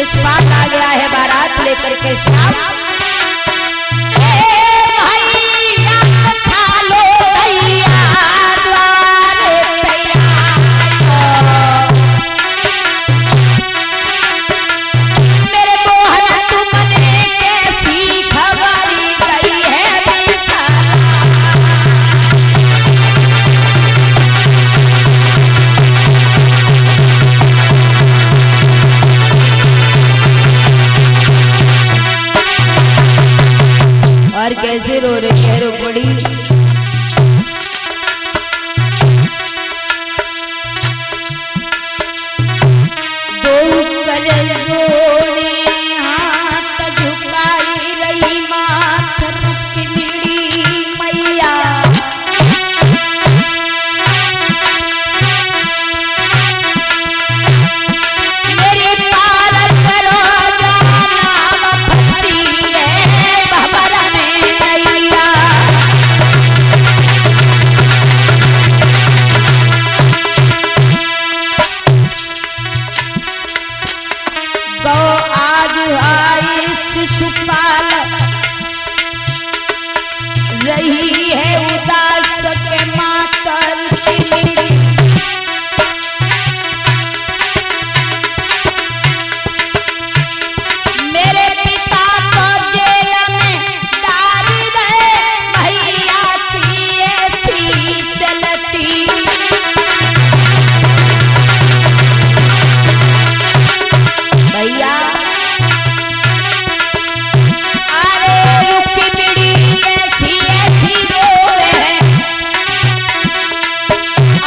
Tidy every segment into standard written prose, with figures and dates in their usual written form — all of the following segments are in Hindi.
शिषपाल आ गया है बारात लेकर के श्याम। और कैसे रो रही है रुक्मिणी। दो कर जोड़े हाथ झुकाई रही माथ रुक्मिणी मैया। मेरी पालन करो जाना फंसी है बाबा में मैया। गौ आज आई शिशुपाल रही है उदास के माता रुक्मिणी। मेरे पिता को जेल में डाल दे भैया की ऐसी चलती। भैया अरे रुक्मिणी ऐसी ऐसी रोए।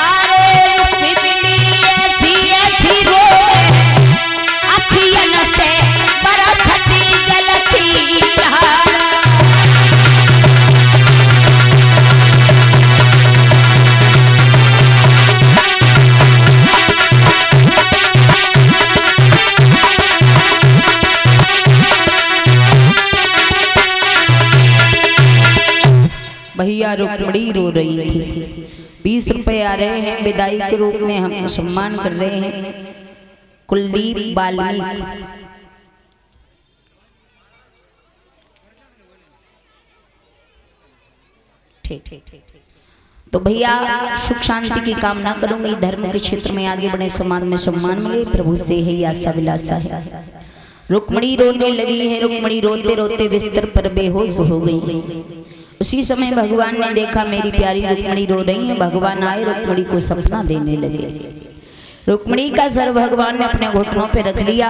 अरे रुक्मिणी ऐसी ऐसी रोए। अखियन से बरसती जलती धारा। भैया रुक्मिणी रो रही थी। 20 रुपए आ रहे हैं विदाई के रूप में, हम सम्मान कर रहे हैं कुलदीप वाल्मीकि। ठीक तो भैया सुख शांति की कामना करूंगी, धर्म के क्षेत्र में आगे बढ़े, समाज में सम्मान मिले, प्रभु से ही आशा विलासा है। रुक्मिणी रोने लगी है। रुक्मिणी रोते रोते बिस्तर पर बेहोश हो गई। उसी समय भगवान ने देखा मेरी प्यारी रुक्मिणी रो रही है। भगवान आए, रुक्मिणी को सपना देने लगे। रुक्मिणी का सर भगवान ने अपने घुटनों पे रख लिया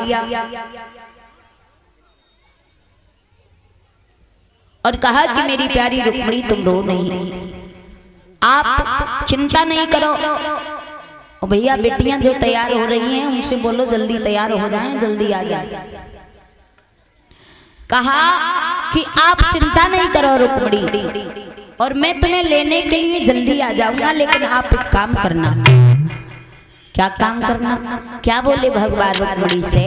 और कहा कि मेरी प्यारी रुक्मिणी तुम रो नहीं, आप चिंता नहीं करो। और भैया बेटियां जो तैयार हो रही हैं उनसे बोलो जल्दी तैयार हो जाएं, जल्दी आ जाए। कहा कि आप चिंता नहीं करो रुक्मिणी, और मैं तुम्हें लेने के लिए जल्दी आ जाऊंगा, लेकिन आप एक काम करना। क्या काम करना? क्या बोले भगवान रुक्मिणी से?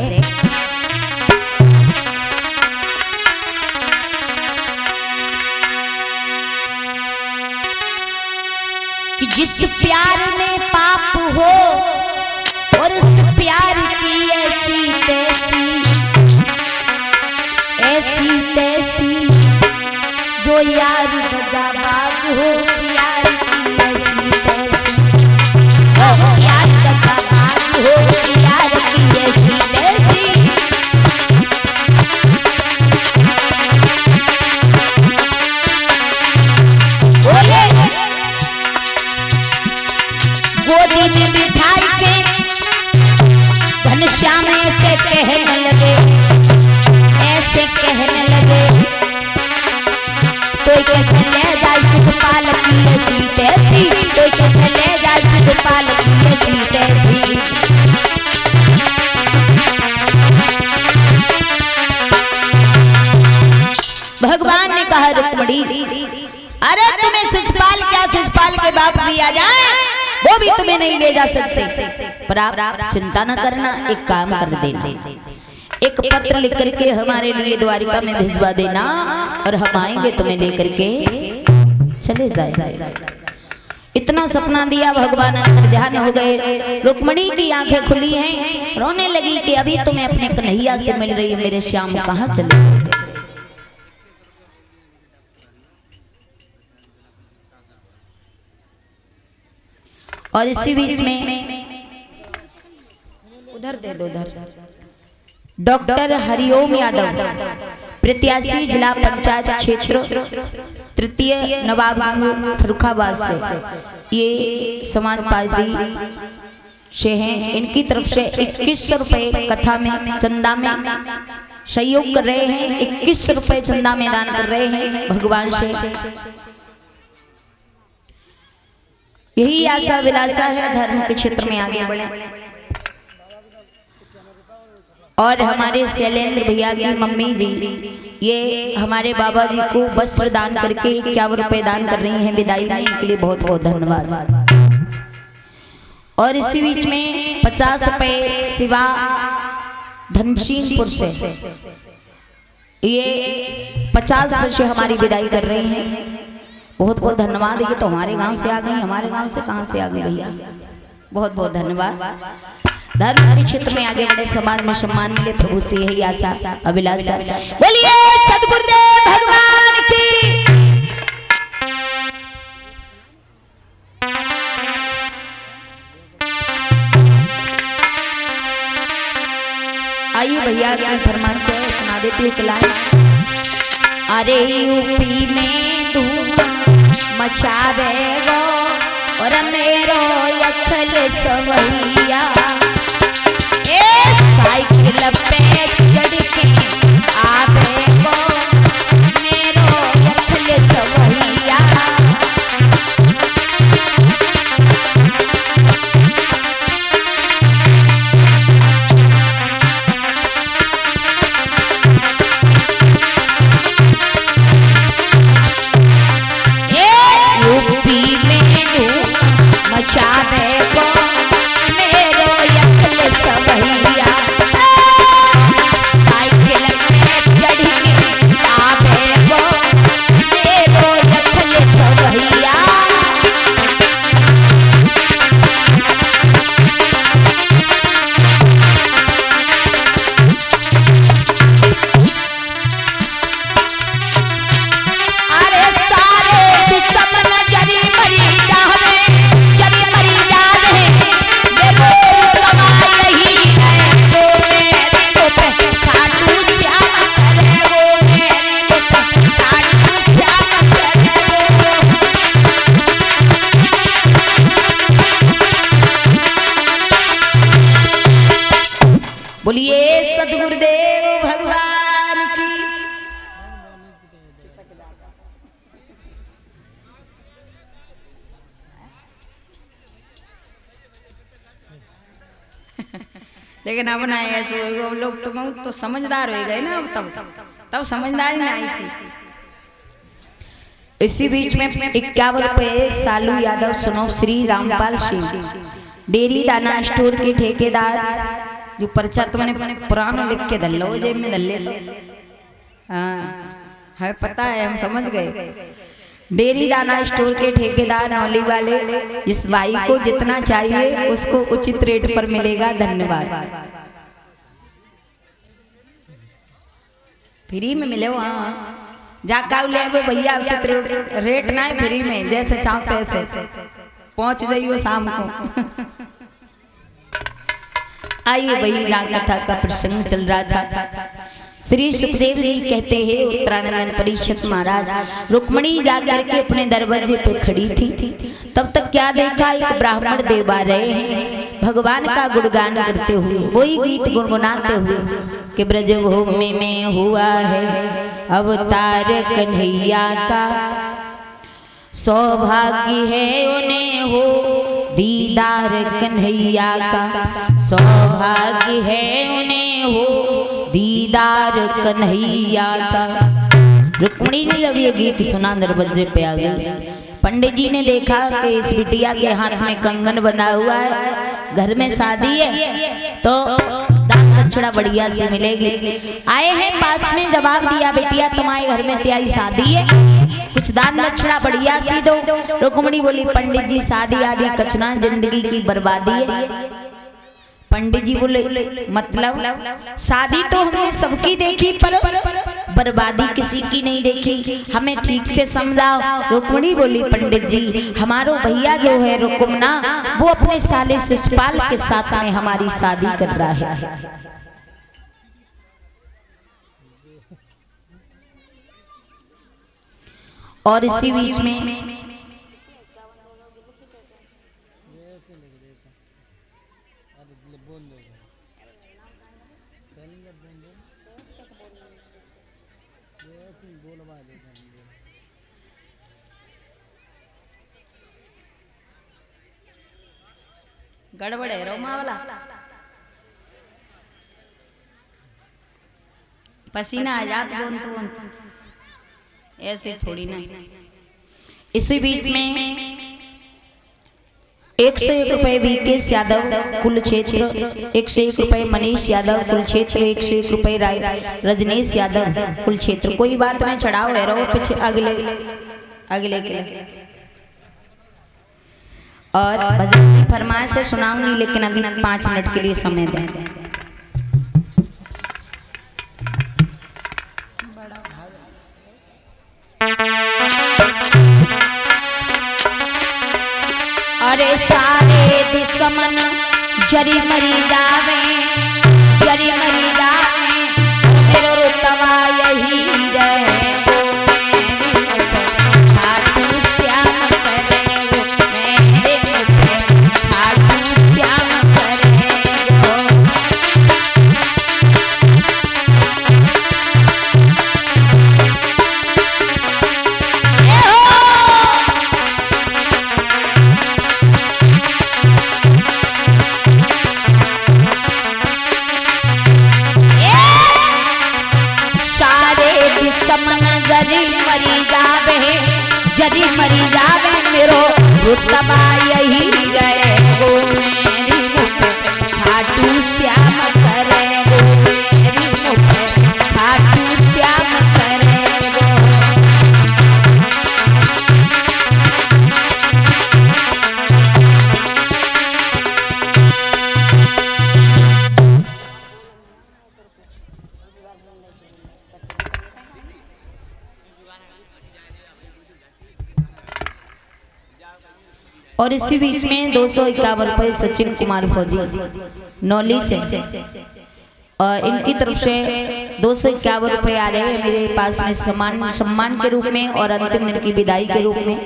कि जिस प्यार में पाप हो और उस प्यार की ऐसी तैसी जो यार दगाबाज हो, यार की ऐसी तैसी। ओ यार दगाबाज हो, यार की ऐसी तैसी। बोले गोदी में बिठाई के घनश्याम ऐसे कहने लगे, ऐसे कहने लगे। तो कैसे ले जाए शिषपाल की ऐसी तैसी, तो कैसे ले जाए शिषपाल की ऐसी तैसी। भगवान ने कहा रुक्मिणी अरे तुम्हें शिषपाल क्या, शिषपाल के बाप भी आ जाए वो भी तुम्हें नहीं ले जा सकते, पर आप चिंता न करना, एक काम कर देना, एक पत्र लिख करके हमारे लिए द्वारिका में भिजवा देना और हम आएंगे तुम्हें लेकर के चले जाएंगे। इतना सपना दिया, भगवान ध्यान हो गए। रुक्मणी की आंखें खुली हैं, रोने लगी कि अभी तो मैं अपने कन्हैया से मिल रही हूं, मेरे श्याम कहां चले। और इसी बीच में उधर दे दो, उधर डॉक्टर हरिओम यादव, प्रत्याशी जिला पंचायत क्षेत्र तृतीय नवाबगंज फर्रुखाबाद से, ये समाज पार्टी से हैं। इनकी तरफ से 2100 रुपए कथा में चंदा में सहयोग कर रहे हैं, 2100 रुपए चंदा में दान कर रहे हैं। भगवान से यही आशा विलासा है, धर्म के क्षेत्र में आगे बढ़े। और हमारे शैलेंद्र भैया की मम्मी जी, ये हमारे बाबा जी को वस्त्र दान करके 51 रुपए दान कर रही हैं विदाई में, इनके लिए बहुत बहुत धन्यवाद। और इसी बीच में 50 रुपए शिवा धनसीनपुर से, ये 50 रुपए से हमारी विदाई कर रही हैं, बहुत बहुत धन्यवाद। ये तो हमारे गांव से आ गई, हमारे गांव से कहां से आ गई भैया, बहुत बहुत धन्यवाद। धर्म के क्षेत्र में आगे बढ़े, समाज में सम्मान मिले, प्रभु से यही आशा अभिलाषा। बोलिए सद्गुरुदेव भगवान की। आइए भैया की फरमान से सुना देती हूँ कलाएं। अरे यूपी में धूम मचावेगो और मेरो अखल सवैया, साइकिल पे चढ़ के आवेगो मेरो अखल सवैया। यूपी में धूम मचावेगो मेरो अखल सवैया, बोलिए सद्गुरुदेव भगवान की। लेकिन अब ना ऐसे लोग तो समझदार हो गए ना, अब तब समझदारी नहीं आई थी। इसी बीच में 51 रुपए सालू यादव सुनो श्री रामपाल सिंह, डेयरी दाना स्टोर के ठेकेदार, जो पर्चा तुमने पुराना लिख के धल लो, जेब में धल ले लो। हाँ है पता है, हम समझ गए। डेयरी दाना स्टोर के ठेकेदार नौली वाले, जिस भाई को जितना चाहिए उसको उचित रेट पर मिलेगा, धन्यवाद। फ्री में मिले हो, हाँ जाका ले भैया, उचित रेट ना है, फ्री में जैसे चाहो तैसे पहुंच जाइयो शाम को। आइए भैया, कथा का प्रसंग चल रहा था। श्री सुखदेव जी कहते हैं, उत्तरानंद परीक्षित महाराज, रुक्मणी जाकर के अपने दरवाजे पे खड़ी थी। तब तक क्या देखा, एक ब्राह्मण देव आ रहे हैं भगवान का गुणगान करते हुए, वही गीत गुनगुनाते हुए कि ब्रजभूमि में हुआ है अवतार कन्हैया का, सौभाग्य है उन्हें हो दीदार कन्हैया का, सौभाग्य है उन्हें हो दीदार कन्हैया का। रुक्मणी ने जब ये गीत सुना, दरवाजे पे आ गई। पंडित जी ने देखा कि इस बिटिया के हाथ में कंगन बंधा हुआ है, घर में शादी है तो दान दक्षिणा बढ़िया से मिलेगी। आए हैं पास में, जवाब दिया, बिटिया तुम्हारे घर में त्याई शादी है, कुछ दान दक्षिणा बढ़िया सी दो। रुक्मणी बोली पंडित जी शादी आदि कचना जिंदगी की बर्बादी है। पंडित जी बोले मतलब शादी तो हमने सबकी देखी पर बर्बादी किसी की नहीं देखी, हमें ठीक से समझाओ। रुक्मणी बोली पंडित जी हमारो भैया जो है रुक्मना वो अपने साले शिशुपाल के साथ में हमारी शादी कर रहा है। और इसी बीच में गड़बड़ है रोमा वाला, पसीना आ जात बोन ऐसे थोड़ी ना। इसी बीच में 101 रुपए वीकेश यादव कुल क्षेत्र, 101 रुपए मनीष यादव कुल क्षेत्र, 101 रुपए रजनीश यादव कुल क्षेत्र। कोई बात नहीं, चढ़ाओ है रहो पीछे अगले अगले के लिए। और भजन की फरमाइश से सुनाऊंगी लेकिन अभी 5 मिनट के लिए समय दें। अरे सारे दुश्मन जरी मरी जावे, जरी मरी जावे, मेरो रुतबा यही रहे। जरी मरी जावे मेरो रुतबा यही रहे गो मेरी मुख खाटू श्याम करे गो मेरी मुख खाटू श्याम करे गो। और इसी बीच में 251 रुपए सचिन कुमार फौजी नौली से, और इनकी तरफ से 251 रुपए आ रहे हैं मेरे पास में सम्मान के रूप में और अंतिम इनकी विदाई के रूप में।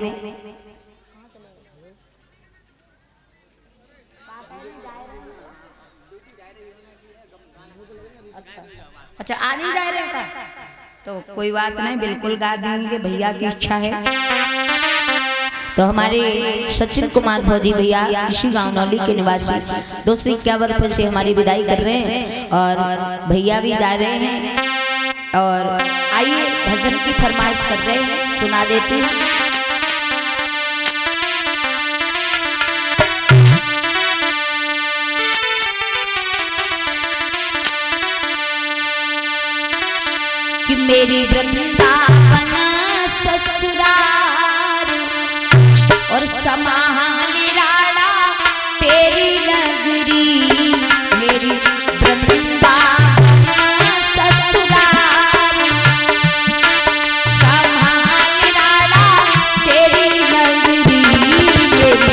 अच्छा आज ही जा रहे का तो कोई बात नहीं, बिल्कुल गा देंगे, भैया की इच्छा है। तो हमारे सचिन कुमार फौजी भैया इसी गांव नौली के निवासी 251 रुपए से हमारी विदाई कर रहे हैं और भैया भी जा रहे हैं। और आइए भजन की फरमाइश कर रहे हैं, सुना देती हूँ। कि मेरी वृंदावन ससुराल और समाहानी राड़ा तेरी नगरी, मेरी वृंदावन ससुराल समाहानी राड़ा तेरी नगरी, मेरी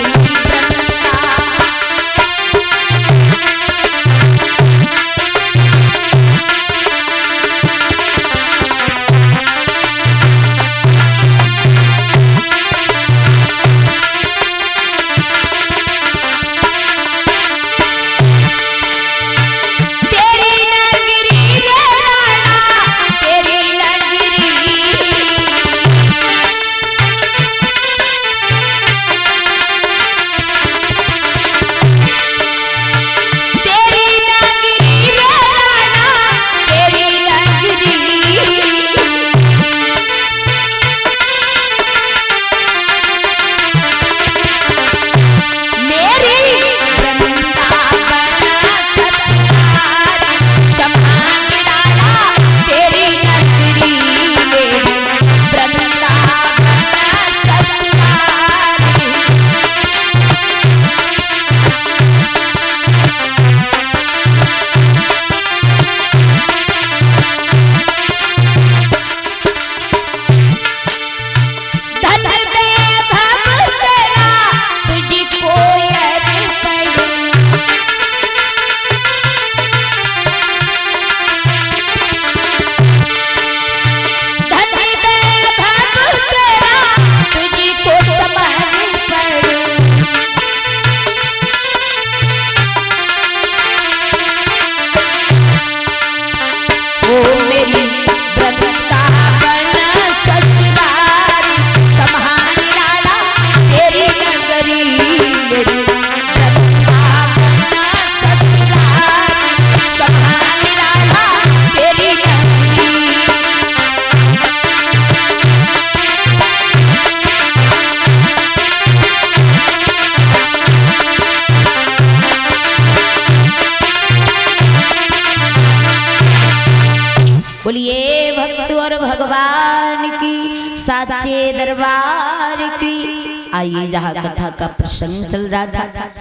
बोलिए भक्त और भगवान की साचे दरबार की। आइए जहाँ कथा का प्रसंग चल रहा था,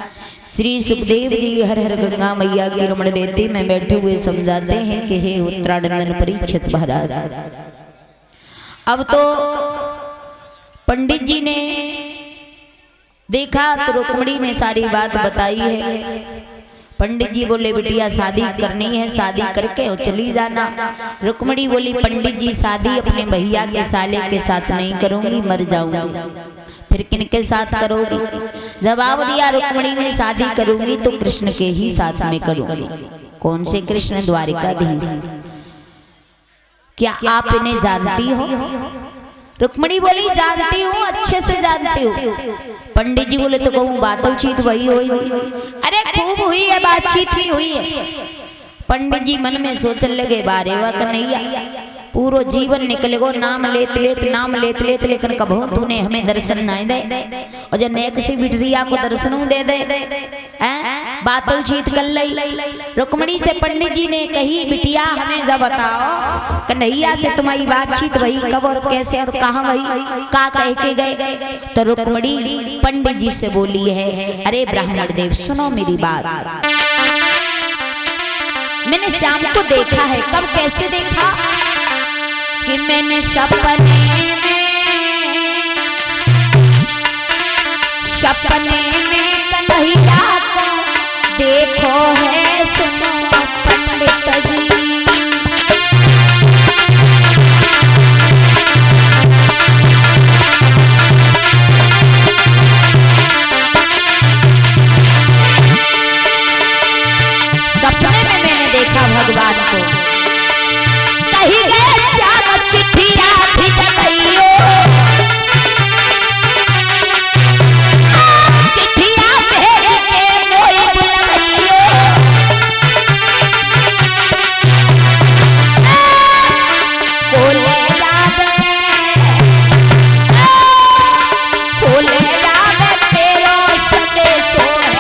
श्री सुखदेव जी हर हर गंगा मैया की रमण रेती में बैठे हुए समझाते हैं कि हे उत्तरानंदन परीक्षित महाराज, अब तो पंडित जी ने देखा तो रुक्मणी ने सारी बात बताई है। पंडित जी बोले बिटिया शादी करनी है, शादी करके और चली जाना। रुक्मणी बोली पंडित जी शादी अपने भैया के साले के साथ नहीं करूंगी, मर जाऊंगी। फिर किनके साथ करोगी? जवाब दिया रुक्मणी ने शादी करूंगी तो कृष्ण के ही साथ में करूंगी। कौन से कृष्ण? द्वारिकाधीश। क्या आप इन्हें जानती हो? रुक्मणी बोली जानती हूँ, अच्छे से जानती हूँ। पंडित जी बोले तो कहूँ बातचीत वही हुई? अरे खूब हुई है, बातचीत भी हुई है। पंडित जी मन में सोचने लगे बारे वा कन्हैया, पूरा जीवन निकलेगो नाम लेत लेत लेकिन कभो तूने हमें दर्शन नहीं दे, और जब नेक सी बिटरिया को दर्शन दे दे बातचीत कर लई। रुक्मणी से पंडित जी ने कही बिटिया हमें जब बताओ कन्हैया से तुम्हारी बातचीत वही कब और कैसे और कहाँ वही का कह के गए? तो रुक्मणी पंडित जी से बोली है, अरे ब्राह्मण देव सुनो मेरी बात, मैंने श्याम को देखा है। कब कैसे देखा? कि मैंने सपने में कन्हैया को देखो है, सुनो पंडित जी। सपने में मैंने देखा भगवान को, कही गए श्याम चिट्ठिया भेज गइयो, चिट्ठिया भेज के मोई बुलइयो। खोले याद तेरो संदेशो है,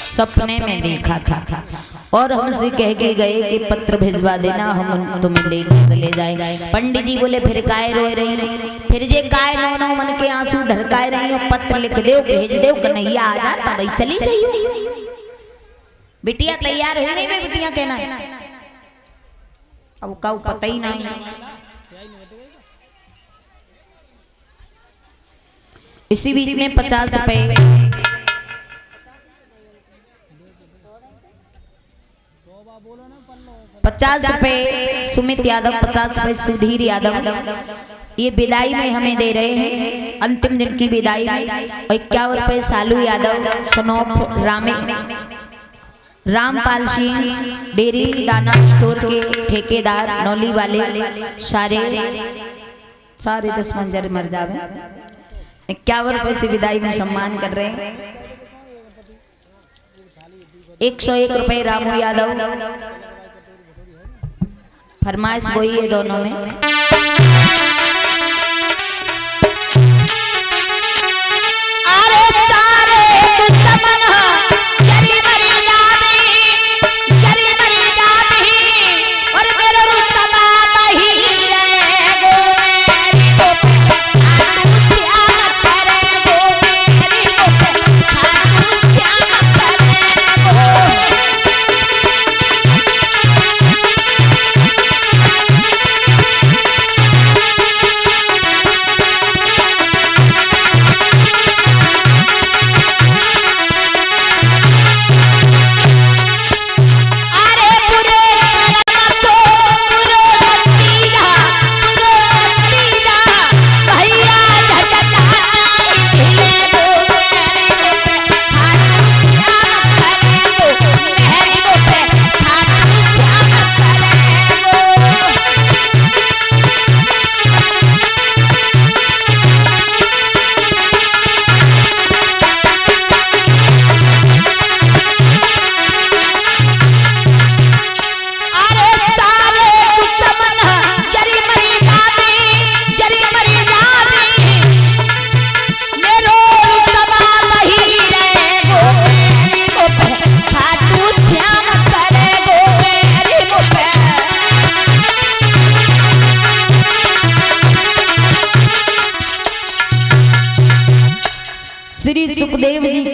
सपने में देखा था और हमसे कह के गए कि पत्र भिजवा देना, हम तुम्हें लेके चले जाएंगे। पंडित जी बोले फिर काय रोए रही हो? फिर जे काय नो नो मन के आंसू ढरकाए रही हो, पत्र लिख दो भेज दो, कन्हैया आ जाता। भाई चली रही हो, बिटिया तैयार हो गई। मैं बिटिया कहना अब का पता ही नहीं। इसी बीच में 50 रुपए 50 रुपए सुमित यादव, 50 रुपए सुधीर यादव, ये विदाई में हमें दे रहे हैं, अंतिम दिन की विदाई में। और 51 रुपए सालू यादव, सनोफ रामे, रामपाल सिंह डेयरी दाना स्टोर के ठेकेदार नौली वाले, सारे 10 मंजर मर जावे। 51 रुपए से विदाई में सम्मान कर रहे हैं। 101 रुपए रामू यादव, फरमाइश वही है दोनों में। अरे सारे दुश्मन जरी मरी नामी और मेरे रुतबा नहीं रहे गो, मेरी को क्या करे गो, मेरी को क्या करे गो।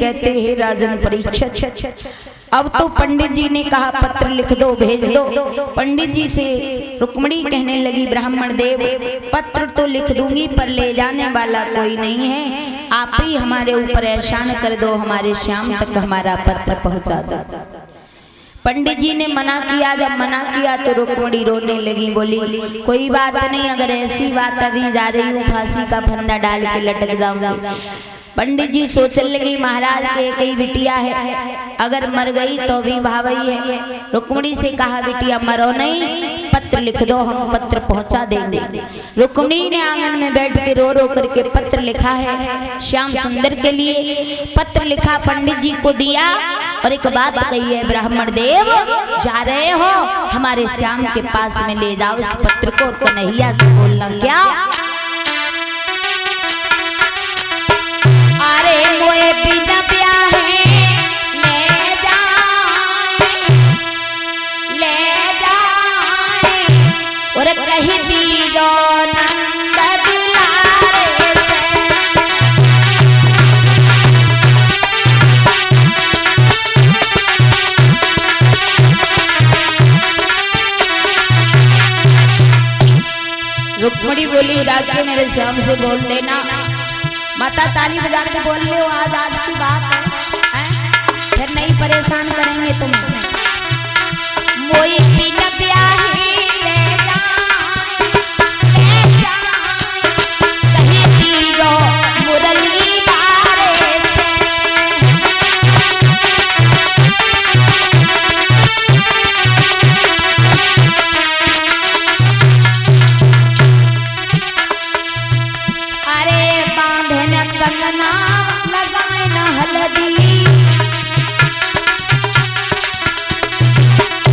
कहते हैं राजन परीक्षित, अब तो पंडित जी ने कहा पत्र लिख दो, भेज दो। पंडित जी से रुक्मिणी कहने लगी ब्राह्मण देव पत्र तो लिख दूंगी पर ले जाने वाला कोई नहीं है, आप ही हमारे ऊपर एहसान कर दो, हमारे श्याम तक हमारा पत्र पहुंचा दो। पंडित जी ने मना किया, जब मना किया तो रुक्मिणी रोने लगी, बोली कोई बात नहीं, अगर ऐसी बात अभी जा रही हूँ फांसी का फंदा डाल के लटक जाऊंगी। पंडित जी सोचने लगी महाराज के एक ही बिटिया है, अगर मर गई तो भी भावई है। रुक्मिणी से कहा बिटिया मरो नहीं, पत्र लिख दो, हम पत्र पहुंचा देंगे। रुक्मिणी ने आंगन में बैठ के रो रो करके पत्र लिखा है श्याम सुंदर के लिए। पत्र लिखा पंडित जी को दिया और एक बात कही है ब्राह्मण देव जा रहे हो हमारे श्याम के पास में ले जाओ इस पत्र को, कन्हैया से बोलना क्या अरे मोए बिना ब्याहे ले जाए और कही दीजो नंद दुलारे रुक्मिणी बोली जाके मेरे श्याम से बोल देना, माता ताली बजा के बोल लो आज की बात है, फिर नहीं परेशान करेंगे तुम्हें। मोई बिना ब्याहे ले जाए कहीं तीरो मुरली बारे से। अरे बांधे न कंगना लगाए न हल्दी,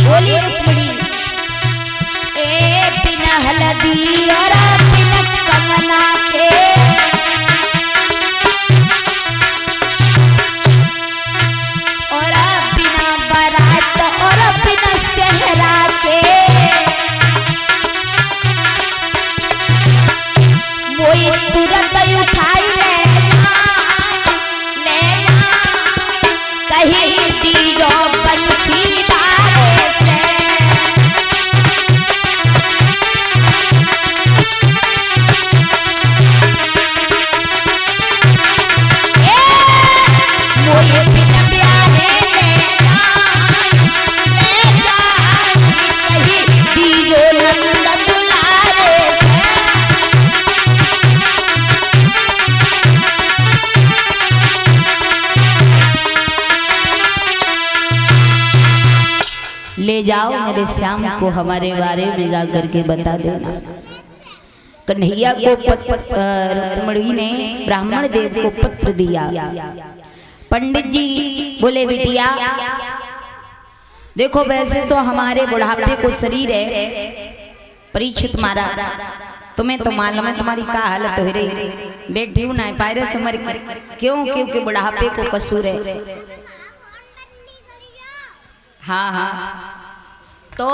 बोली रुक्मिणी ए बिना हल्दी और बिना कंगना के और बिना बारात और बिना सेहरा के मोई तुरंत उठाई ले कहीं दीजो बंसी बारे से। मोई बिना ब्याहे ले जाए कहीं दीजो नंद दुलारे से। ले जाओ मेरे श्याम को हमारे बारे में जा करके बता देना। कन्हैया को रुक्मिणी ने ब्राह्मण देव को पत्र दिया। पंडित जी बोले बिटिया देखो वैसे तो हमारे बुढ़ापे को शरीर है परीक्षित महाराज, तुम्हें तो मालूम है तुम्हारी क्या हालत हो रही, बैठी हूं ना पायरे से मर क्यों, क्योंकि बुढ़ापे को कसूर है। हाँ हाँ तो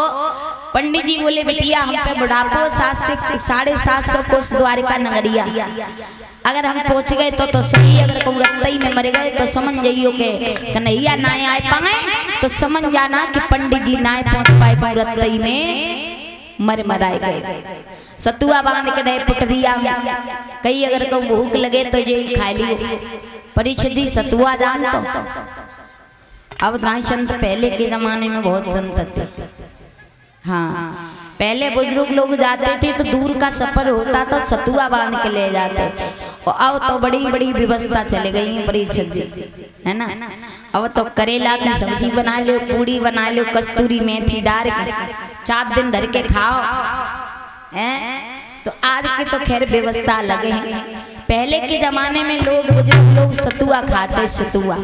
पंडित जी बोले बिटिया हम पे बुढ़ापो 700 कोस द्वारिका नगरिया, अगर हम पहुंच गए तो सही, अगर कहूँ रत्तई में मर गए तो समझ जाइयो के कन्हैया ना आए पाए तो समझ जाना कि पंडित जी ना पहुंच पाए रत्तई में मराए गए। सतुआ बांध के दे पुटरिया में कहीं अगर कहूँ भूख लगे तो ये खा लियो। परीक्षित जी सतुआ जान तो अब रामचंद्र पहले के जमाने में बहुत संत थे। हाँ पहले बुजुर्ग लोग जाते थे तो दूर का सफर होता तो सतुआ बांध के ले जाते, और अब तो बड़ी बड़ी व्यवस्था चली गई है परीक्षित जी, है ना। अब तो करेला की सब्जी बना लो, पूड़ी बना लो, कस्तूरी मेथी डाल के 4 दिन धर के खाओ हैं। तो आज के तो खैर व्यवस्था अलग है, पहले के जमाने में लोग बुजुर्ग लोग सतुआ खाते सतुआ।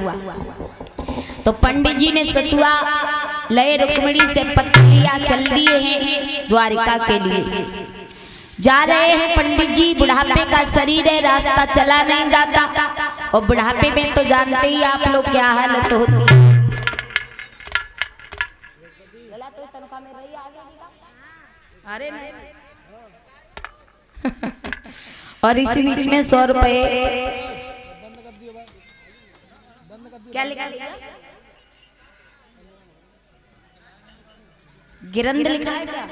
तो पंडित जी ने सतुआ लय रुक्मिणी से पत्र लिया, चल दिए हैं द्वारिका के लिए। जा रहे हैं पंडित जी, बुढ़ापे का शरीर है, रास्ता चला नहीं जाता, और बुढ़ापे में तो जानते ही आप लोग क्या हालत होती है। अरे और इसी बीच में 100 रुपए क्या लिखा? गिरंद लिखा है क्या?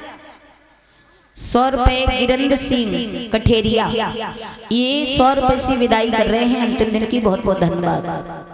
100 रुपए गिरंद सिंह कठेरिया, ये 100 रुपए से विदाई कर रहे हैं अंतिम दिन की। बहुत बहुत धन्यवाद।